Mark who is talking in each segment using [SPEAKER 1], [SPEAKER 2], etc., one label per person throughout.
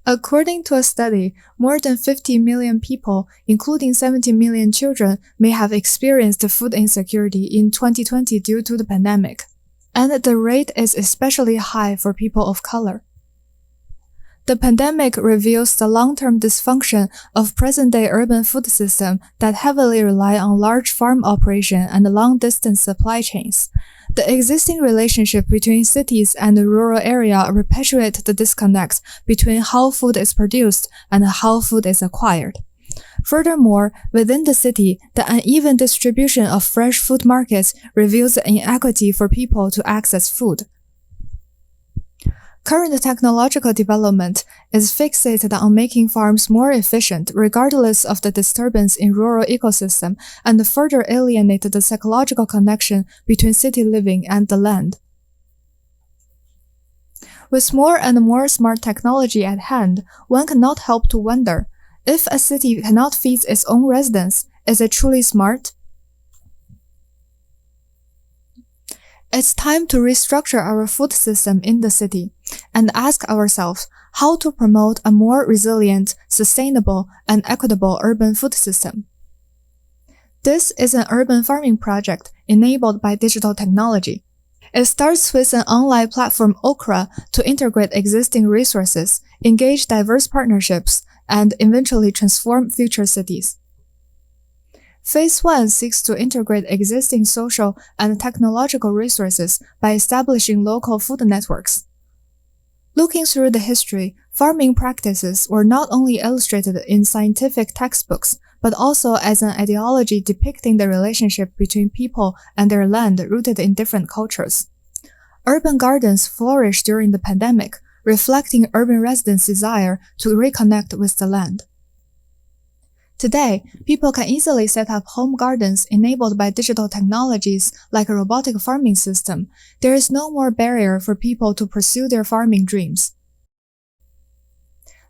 [SPEAKER 1] According to a study, more than 50 million people, including 70 million children, may have experienced food insecurity in 2020 due to the pandemic. And the rate is especially high for people of color. The pandemic reveals the long-term dysfunction of present-day urban food system that heavily rely on large farm operation and long-distance supply chains. The existing relationship between cities and the rural area perpetuate the disconnects between how food is produced and how food is acquired. Furthermore, within the city, the uneven distribution of fresh food markets reveals the inequity for people to access food. Current technological development is fixated on making farms more efficient regardless of the disturbance in rural ecosystem and further alienate the psychological connection between city living and the land. With more and more smart technology at hand, one cannot help to wonder, if a city cannot feed its own residents, is it truly smart? It's time to restructure our food system in the city and ask ourselves how to promote a more resilient, sustainable, and equitable urban food system. This is an urban farming project enabled by digital technology. It starts with an online platform OKRA to integrate existing resources, engage diverse partnerships, and eventually transform future cities. Phase 1 seeks to integrate existing social and technological resources by establishing local food networks. Looking through the history, farming practices were not only illustrated in scientific textbooks, but also as an ideology depicting the relationship between people and their land rooted in different cultures. Urban gardens flourished during the pandemic, reflecting urban residents' desire to reconnect with the land. Today, people can easily set up home gardens enabled by digital technologies like a robotic farming system. There is no more barrier for people to pursue their farming dreams.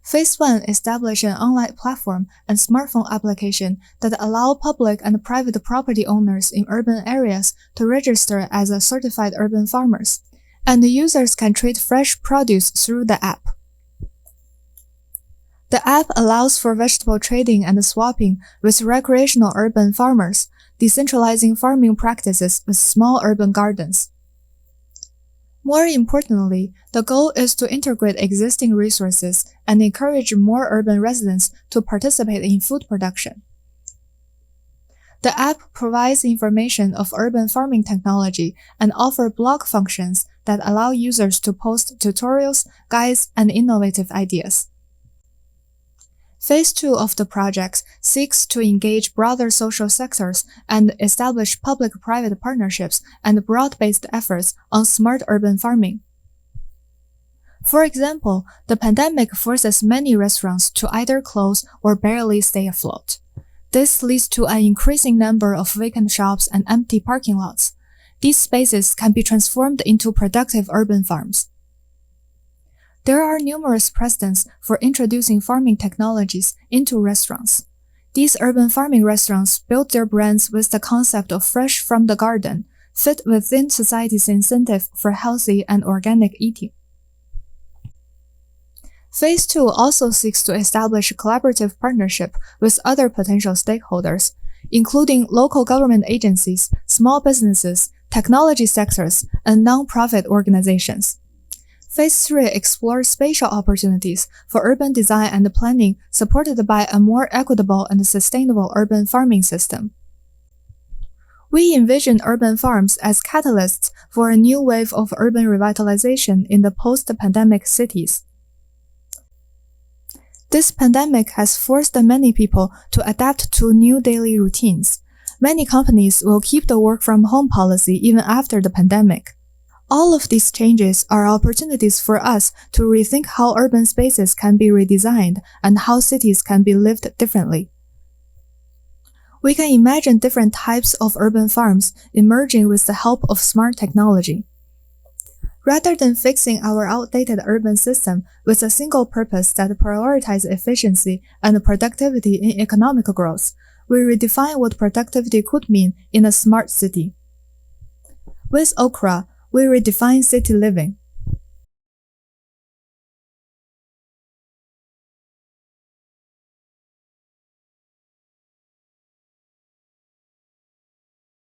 [SPEAKER 1] Phase 1 established an online platform and smartphone application that allow public and private property owners in urban areas to register as a certified urban farmers, and the users can trade fresh produce through the app. The app allows for vegetable trading and swapping with recreational urban farmers, decentralizing farming practices with small urban gardens. More importantly, the goal is to integrate existing resources and encourage more urban residents to participate in food production. The app provides information of urban farming technology and offers blog functions that allow users to post tutorials, guides, and innovative ideas. Phase 2 of the project seeks to engage broader social sectors and establish public-private partnerships and broad-based efforts on smart urban farming. For example, the pandemic forces many restaurants to either close or barely stay afloat. This leads to an increasing number of vacant shops and empty parking lots. These spaces can be transformed into productive urban farms. There are numerous precedents for introducing farming technologies into restaurants. These urban farming restaurants build their brands with the concept of fresh from the garden, fit within society's incentive for healthy and organic eating. Phase 2 also seeks to establish collaborative partnership with other potential stakeholders, including local government agencies, small businesses, technology sectors, and non-profit organizations. Phase 3 explores spatial opportunities for urban design and planning supported by a more equitable and sustainable urban farming system. We envision urban farms as catalysts for a new wave of urban revitalization in the post-pandemic cities. This pandemic has forced many people to adapt to new daily routines. Many companies will keep the work-from-home policy even after the pandemic. All of these changes are opportunities for us to rethink how urban spaces can be redesigned and how cities can be lived differently. We can imagine different types of urban farms emerging with the help of smart technology. Rather than fixing our outdated urban system with a single purpose that prioritizes efficiency and productivity in economic growth, we redefine what productivity could mean in a smart city. With OKRA, we redefine city living.